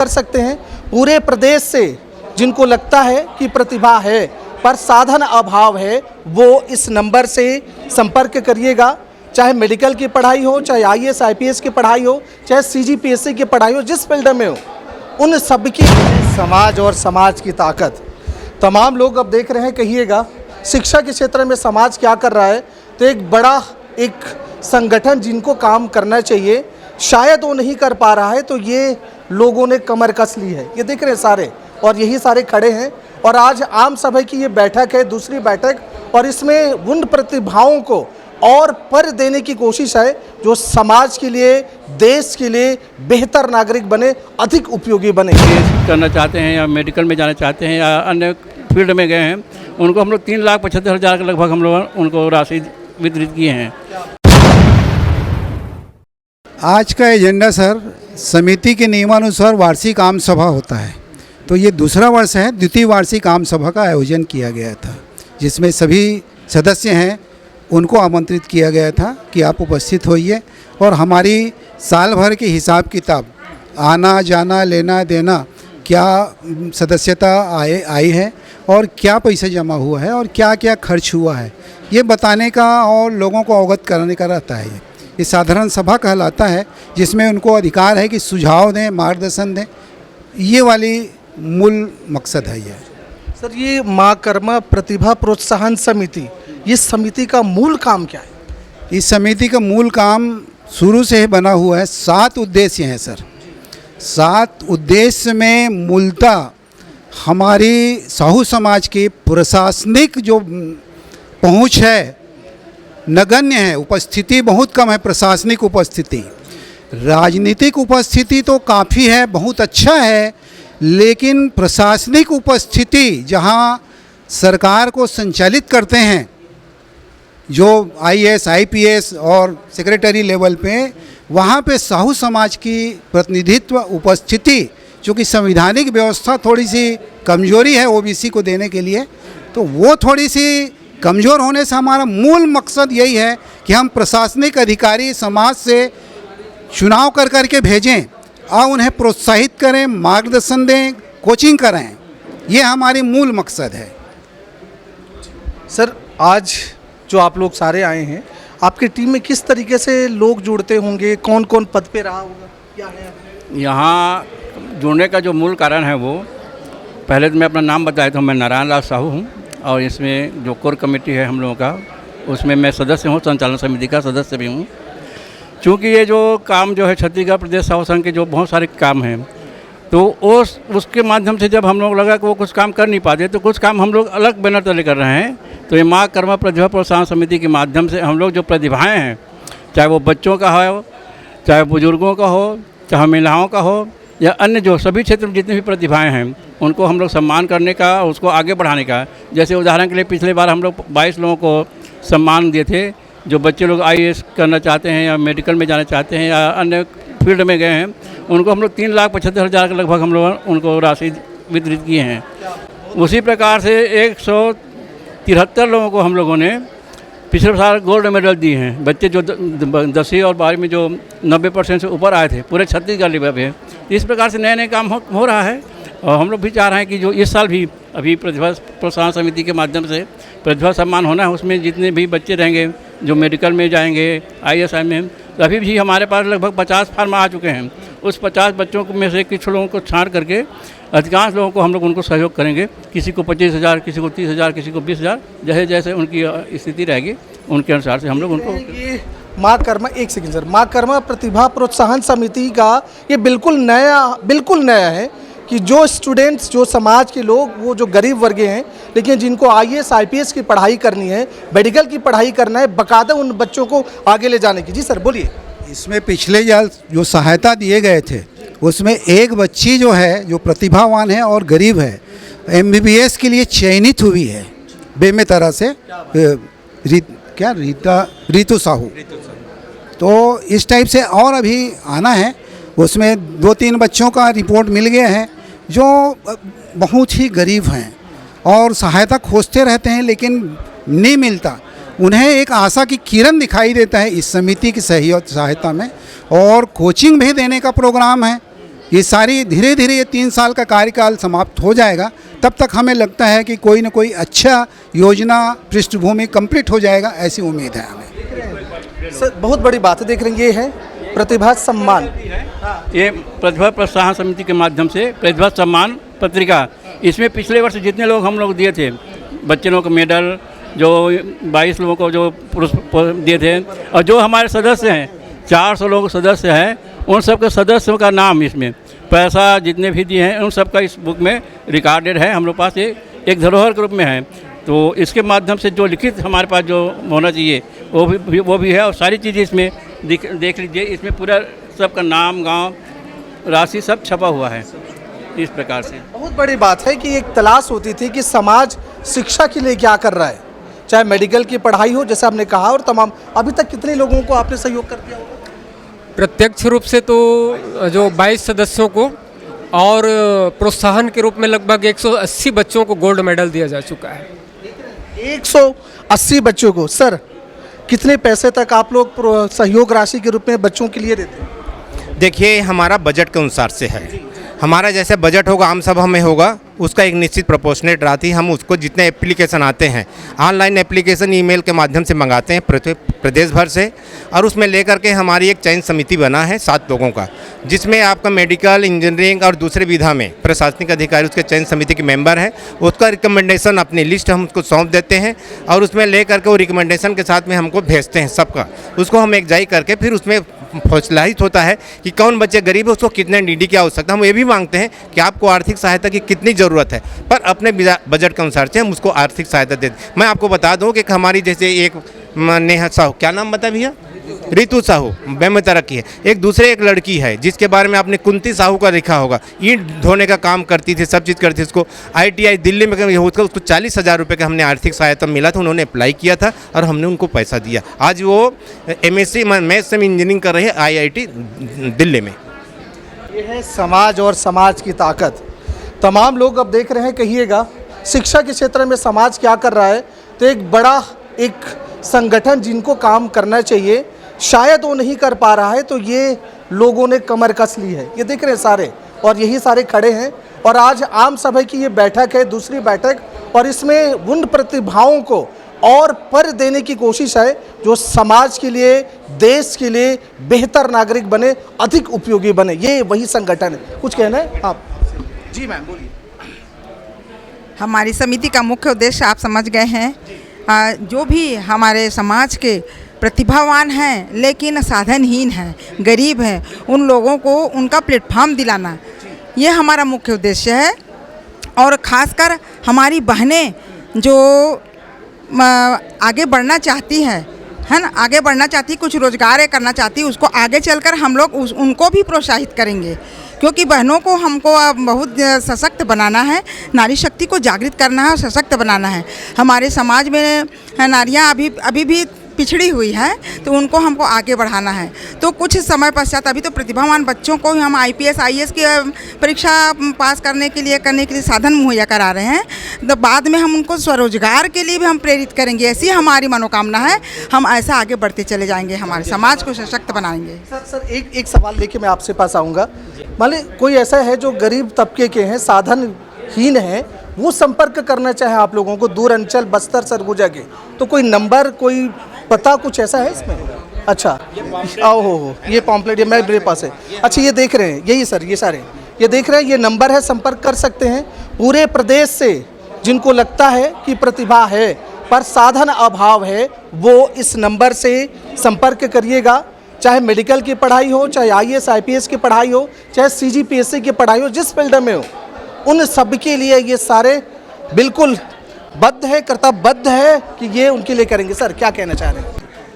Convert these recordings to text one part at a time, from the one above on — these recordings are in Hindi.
कर सकते हैं पूरे प्रदेश से जिनको लगता है कि प्रतिभा है पर साधन अभाव है, वो इस नंबर से संपर्क करिएगा। चाहे मेडिकल की पढ़ाई हो, चाहे आईएएस आईपीएस की पढ़ाई हो, चाहे सीजीपीएससी की पढ़ाई हो, जिस फील्ड में हो, उन सबकी समाज और समाज की ताकत। तमाम लोग अब देख रहे हैं, कहिएगा शिक्षा के क्षेत्र में समाज क्या कर रहा है। तो एक बड़ा एक संगठन जिनको काम करना चाहिए शायद वो नहीं कर पा रहा है, तो ये लोगों ने कमर कस ली है। ये देख रहे हैं सारे, और यही सारे खड़े हैं। और आज आम सभा की ये बैठक है, दूसरी बैठक, और इसमें उन प्रतिभाओं को और पर देने की कोशिश है जो समाज के लिए, देश के लिए बेहतर नागरिक बने, अधिक उपयोगी बने। करना चाहते हैं या मेडिकल में जाना चाहते हैं या अन्य फील्ड में गए हैं, उनको हम लोग 3,75,000 के लगभग हम लोग उनको राशि वितरित किए हैं। आज का एजेंडा सर, समिति के नियमानुसार वार्षिक आम सभा होता है, तो ये दूसरा वर्ष है। द्वितीय वार्षिक आम सभा का आयोजन किया गया था, जिसमें सभी सदस्य हैं उनको आमंत्रित किया गया था कि आप उपस्थित होइए और हमारी साल भर की हिसाब किताब, आना जाना लेना देना, क्या सदस्यता आई है और क्या पैसा जमा हुआ है और क्या क्या खर्च हुआ है, ये बताने का और लोगों को अवगत कराने का रहता है। ये साधारण सभा कहलाता है, जिसमें उनको अधिकार है कि सुझाव दें, मार्गदर्शन दें। ये वाली मूल मकसद है ये। सर, ये माँ कर्मा प्रतिभा प्रोत्साहन समिति, ये समिति का मूल काम क्या है? इस समिति का मूल काम शुरू से ही बना हुआ है। 7 उद्देश्य हैं सर। 7 उद्देश्य में मूलतः हमारी साहू समाज की प्रशासनिक जो पहुंच है नगण्य है, उपस्थिति बहुत कम है। प्रशासनिक उपस्थिति, राजनीतिक उपस्थिति तो काफ़ी है, बहुत अच्छा है, लेकिन प्रशासनिक उपस्थिति जहां सरकार को संचालित करते हैं जो आईएएस आईपीएस और सेक्रेटरी लेवल पे, वहाँ पे साहू समाज की प्रतिनिधित्व उपस्थिति, चूँकि संवैधानिक व्यवस्था थोड़ी सी कमजोरी है ओबीसी को देने के लिए, तो वो थोड़ी सी कमज़ोर होने से हमारा मूल मकसद यही है कि हम प्रशासनिक अधिकारी समाज से चुनाव कर करके भेजें और उन्हें प्रोत्साहित करें, मार्गदर्शन दें, कोचिंग कराएं। ये हमारी मूल मकसद है। सर, आज जो आप लोग सारे आए हैं, आपकी टीम में किस तरीके से लोग जुड़ते होंगे, कौन कौन पद पे रहा होगा, क्या है? यहाँ जुड़ने का जो मूल कारण है वो, पहले तो मैं अपना नाम बताया था, मैं नारायण लाल साहू हूँ और इसमें जो कोर कमेटी है हम लोगों का, उसमें मैं सदस्य हूँ, संचालन समिति का सदस्य भी हूँ। चूँकि ये जो काम जो है छत्तीसगढ़ प्रदेश साहू संघ के जो बहुत सारे काम हैं, तो उसके माध्यम से जब हम लोग लगा कि वो कुछ काम कर नहीं पाते, तो कुछ काम हम लोग अलग बैनर तले कर रहे हैं। तो ये माँ कर्मा प्रतिभा प्रोत्साहन समिति के माध्यम से हम लोग जो प्रतिभाएँ हैं, चाहे वो बच्चों का हो, चाहे बुजुर्गों का हो, चाहे महिलाओं का हो, या अन्य जो सभी क्षेत्र में जितनी भी प्रतिभाएं हैं, उनको हम लोग सम्मान करने का, उसको आगे बढ़ाने का। जैसे उदाहरण के लिए पिछले बार हम लोग 22 लोगों को सम्मान दिए थे, जो बच्चे लोग आईएएस करना चाहते हैं या मेडिकल में जाना चाहते हैं या अन्य फील्ड में गए हैं, उनको हम लोग 3,75,000 के लगभग हम लोग उनको राशि वितरित किए हैं। उसी प्रकार से 173 लोगों को हम लोगों ने पिछले साल गोल्ड मेडल दिए हैं। बच्चे जो 10वीं और 12वीं में जो 90% से ऊपर आए थे, पूरे छत्तीसगढ़ लेवल पे। इस प्रकार से नए नए काम हो रहा है और हम लोग भी चाह रहे हैं कि जो इस साल भी अभी प्रतिभा प्रोत्साहन समिति के माध्यम से प्रतिभा सम्मान होना है, उसमें जितने भी बच्चे रहेंगे जो मेडिकल में जाएंगे, आईएएस में, तो अभी भी हमारे पास लगभग 50 फार्म आ चुके हैं। उस 50 बच्चों में से कुछ लोगों को छांट करके अधिकांश लोगों को हम लोग उनको सहयोग करेंगे। किसी को 25,000, किसी को 30,000, किसी को 20,000, जैसे जैसे उनकी स्थिति रहेगी उनके अनुसार से हम लोग उनको। ये माँ कर्मा, एक सेकंड सर, माँ कर्मा प्रतिभा प्रोत्साहन समिति का ये बिल्कुल नया है कि जो स्टूडेंट्स, जो समाज के लोग, वो जो गरीब वर्ग हैं, लेकिन जिनको आईएएस आईपीएस की पढ़ाई करनी है, मेडिकल की पढ़ाई करना है, बाकायदा उन बच्चों को आगे ले जाने की। जी सर, बोलिए। इसमें पिछले जो सहायता दिए गए थे, उसमें एक बच्ची जो है, जो प्रतिभावान है और गरीब है, एमबीबीएस के लिए चयनित हुई है बेमेतरा से, रीतू साहू। तो इस टाइप से और अभी आना है। उसमें 2-3 बच्चों का रिपोर्ट मिल गया है जो बहुत ही गरीब हैं और सहायता खोजते रहते हैं, लेकिन नहीं मिलता। उन्हें एक आशा की किरण दिखाई देता है इस समिति की सहयोग सहायता में, और कोचिंग भी देने का प्रोग्राम है। ये सारी धीरे धीरे ये 3 साल का कार्यकाल समाप्त हो जाएगा, तब तक हमें लगता है कि कोई ना कोई अच्छा योजना पृष्ठभूमि कंप्लीट हो जाएगा, ऐसी उम्मीद है हमें। सर बहुत बड़ी बात है, देख रहे हैं ये है प्रतिभा सम्मान। ये प्रतिभा प्रोत्साहन समिति के माध्यम से प्रतिभा सम्मान पत्रिका, इसमें पिछले वर्ष जितने लोग हम लोग दिए थे, बच्चे लोगों को मेडल, जो 22 लोगों को जो पुरस्कार दिए थे, और जो हमारे सदस्य हैं 400 लोग सदस्य हैं, उन सब के सदस्यों का नाम इसमें, पैसा जितने भी दिए हैं उन सब का इस बुक में रिकॉर्डेड है, हम लोग पास ये एक धरोहर के रूप में है। तो इसके माध्यम से जो लिखित हमारे पास जो होना चाहिए वो भी है, और सारी चीज़ें इसमें देख लीजिए, इसमें पूरा सबका नाम, गांव, राशि सब छपा हुआ है इस प्रकार से। बहुत बड़ी बात है कि एक तलाश होती थी कि समाज शिक्षा के लिए क्या कर रहा है, चाहे मेडिकल की पढ़ाई हो जैसे आपने कहा, और तमाम। अभी तक कितने लोगों को आपने सहयोग कर दिया होगा? प्रत्यक्ष रूप से तो जो 22 सदस्यों को, और प्रोत्साहन के रूप में लगभग 180 बच्चों को गोल्ड मेडल दिया जा चुका है। 180 बच्चों को। सर कितने पैसे तक आप लोग सहयोग राशि के रूप में बच्चों के लिए देते हैं? देखिए, हमारा बजट के अनुसार से है। हमारा जैसे बजट होगा आम सभा में होगा, उसका एक निश्चित प्रोपोर्शनेट राशि हम उसको, जितने एप्लीकेशन आते हैं ऑनलाइन एप्लीकेशन ईमेल के माध्यम से मंगाते हैं प्रदेश भर से, और उसमें लेकर के हमारी एक चयन समिति बना है 7 लोगों का, जिसमें आपका मेडिकल, इंजीनियरिंग और दूसरे विधा में प्रशासनिक अधिकारी उसके चयन समिति के मेंबर हैं। उसका रिकमेंडेशन, अपनी लिस्ट हम उसको सौंप देते हैं, और उसमें ले करके वो रिकमेंडेशन के साथ में हमको भेजते हैं सबका। उसको हम एक जाई करके फिर उसमें फैसलाहित होता है कि कौन बच्चे गरीब है, उसको कितने डीडी की आवश्यकता। हम ये भी मांगते हैं कि आपको आर्थिक सहायता की कितनी ज़रूरत है, पर अपने बजट के अनुसार से हम उसको आर्थिक सहायता देते। मैं आपको बता दूं कि हमारी जैसे एक नेहा साहू, क्या नाम बता भैया, रितु साहू बेमेतरा की है। एक लड़की है जिसके बारे में आपने कुंती साहू का लिखा होगा, ईंट धोने का काम करती थी, सब चीज़ करती थी। उसको ITI दिल्ली में उसको 40,000 रुपये का हमने आर्थिक सहायता मिला था, उन्होंने अप्लाई किया था और हमने उनको पैसा दिया। आज वो MSc मैथ्स में इंजीनियरिंग कर रही है IIT दिल्ली में। ये है समाज और समाज की ताकत। तमाम लोग अब देख रहे हैं, कहिएगा शिक्षा के क्षेत्र में समाज क्या कर रहा है, तो एक बड़ा एक संगठन जिनको काम करना चाहिए शायद वो नहीं कर पा रहा है, तो ये लोगों ने कमर कस ली है। ये देख रहे हैं सारे, और यही सारे खड़े हैं, और आज आम सभा की ये बैठक है, दूसरी बैठक, और इसमें उन प्रतिभाओं को और पर देने की कोशिश है जो समाज के लिए, देश के लिए बेहतर नागरिक बने, अधिक उपयोगी बने। ये वही संगठन है। कुछ कहना है आप? जी मैम बोलिए। हमारी समिति का मुख्य उद्देश्य आप समझ गए हैं। जो भी हमारे समाज के प्रतिभावान हैं लेकिन साधनहीन हैं, गरीब हैं, उन लोगों को उनका प्लेटफॉर्म दिलाना, ये हमारा मुख्य उद्देश्य है। और ख़ासकर हमारी बहनें जो आगे बढ़ना चाहती हैं, है ना, आगे बढ़ना चाहती, कुछ रोज़गार करना चाहती, उसको आगे चलकर हम लोग उनको भी प्रोत्साहित करेंगे, क्योंकि बहनों को हमको बहुत सशक्त बनाना है, नारी शक्ति को जागृत करना है और सशक्त बनाना है। हमारे समाज में नारियां अभी भी पिछड़ी हुई है, तो उनको हमको आगे बढ़ाना है। तो कुछ समय पश्चात, अभी तो प्रतिभावान बच्चों को हम IPS IAS की परीक्षा पास करने के लिए साधन मुहैया करा रहे हैं, तो बाद में हम उनको स्वरोजगार के लिए भी हम प्रेरित करेंगे। ऐसी हमारी मनोकामना है, हम ऐसा आगे बढ़ते चले जाएंगे, हमारे समाज को सशक्त बनाएंगे। सर एक सवाल लेके मैं आपसे पास आऊँगा। मान ली कोई ऐसा है जो गरीब तबके के हैं, साधनहीन हैं, वो संपर्क करना चाहे आप लोगों को, दूर अंचल बस्तर सरगुजा के, तो कोई नंबर, कोई पता, कुछ ऐसा है इसमें? अच्छा, आओ हो ये पॉम्पलेट ये मेरे पास है। अच्छा, ये देख रहे हैं, यही सर, ये सारे ये देख रहे हैं, ये नंबर है, संपर्क कर सकते हैं। पूरे प्रदेश से जिनको लगता है कि प्रतिभा है पर साधन अभाव है, वो इस नंबर से संपर्क करिएगा। चाहे मेडिकल की पढ़ाई हो, चाहे IAS IPS की पढ़ाई हो, चाहे CGPSC की पढ़ाई हो, जिस फील्ड में हो, उन सब के लिए ये सारे बिल्कुल बद्ध है, कर्तव्यबद्ध है कि ये उनके लिए करेंगे। सर क्या कहना चाह रहे हैं?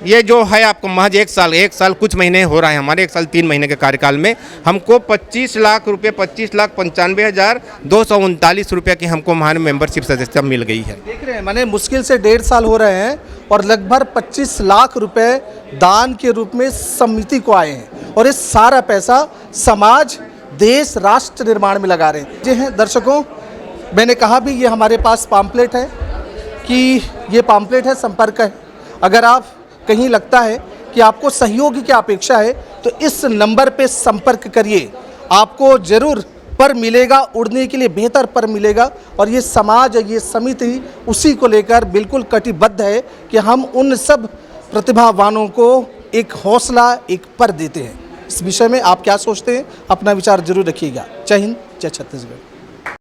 ये जो है आपको महज एक साल कुछ महीने हो रहा है, हमारे 1 साल 3 महीने के कार्यकाल में हमको 25 लाख रुपये, 25,95,239 रुपये की हमको हमारे मेंबरशिप सदस्यता मिल गई है। देख रहे हैं, माने मुश्किल से 1.5 साल हो रहे हैं और लगभग 25 लाख रुपए दान के रूप में समिति को आए हैं, और ये सारा पैसा समाज, देश, राष्ट्र निर्माण में लगा रहे हैं। जी हैं दर्शकों, मैंने कहा भी ये हमारे पास पॉम्पलेट है कि ये पॉम्पलेट है, संपर्क है। अगर आप कहीं लगता है कि आपको सहयोग की अपेक्षा है तो इस नंबर पे संपर्क करिए। आपको ज़रूर पर मिलेगा, उड़ने के लिए बेहतर पर मिलेगा। और ये समाज, ये समिति उसी को लेकर बिल्कुल कटिबद्ध है कि हम उन सब प्रतिभावानों को एक हौसला, एक पर देते हैं। इस विषय में आप क्या सोचते हैं? अपना विचार जरूर रखिएगा। जय हिंद, जय छत्तीसगढ़।